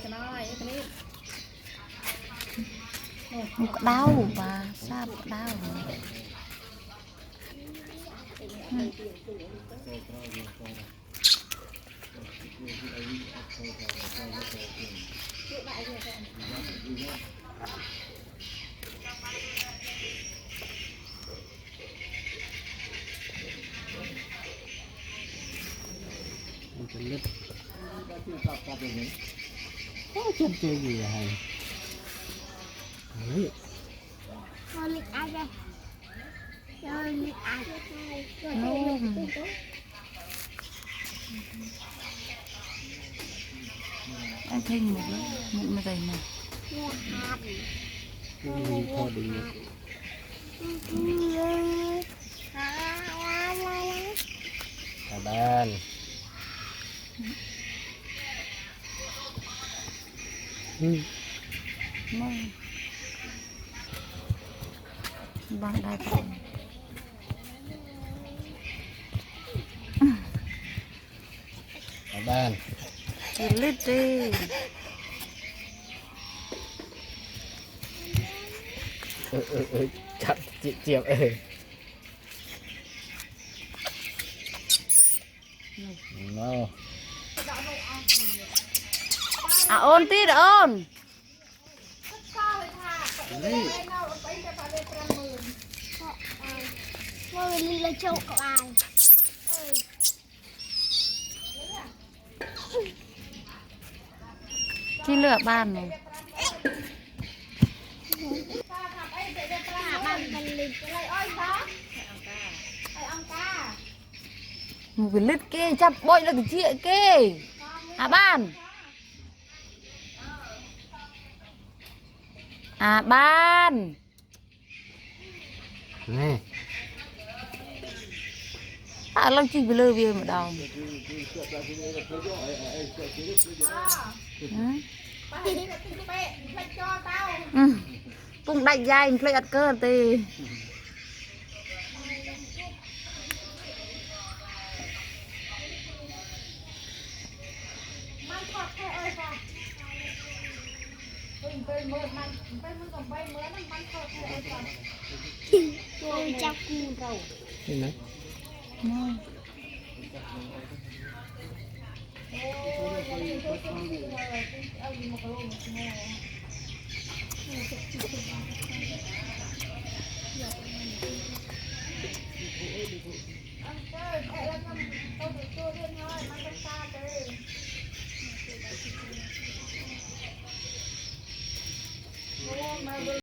cho nó này cái này một đau và sao đau có chân chơi gì vậy đấy Thôi lịch ai đây? Rồi lịch ai? anh thinh một mà dày này thôi đừng được cả bàn bằng đai cả bàn lít đi chặt chị chiếm no ôn tí ôn Thôi mình lên châu các bạn. chi lựa bàn này một cái lít kê chắp bội là cái chuyện kê bàn bàn này lần chi lơ về mà đau cũng đánh dài play ăn cơ thì Tôi chắc rồi. đây này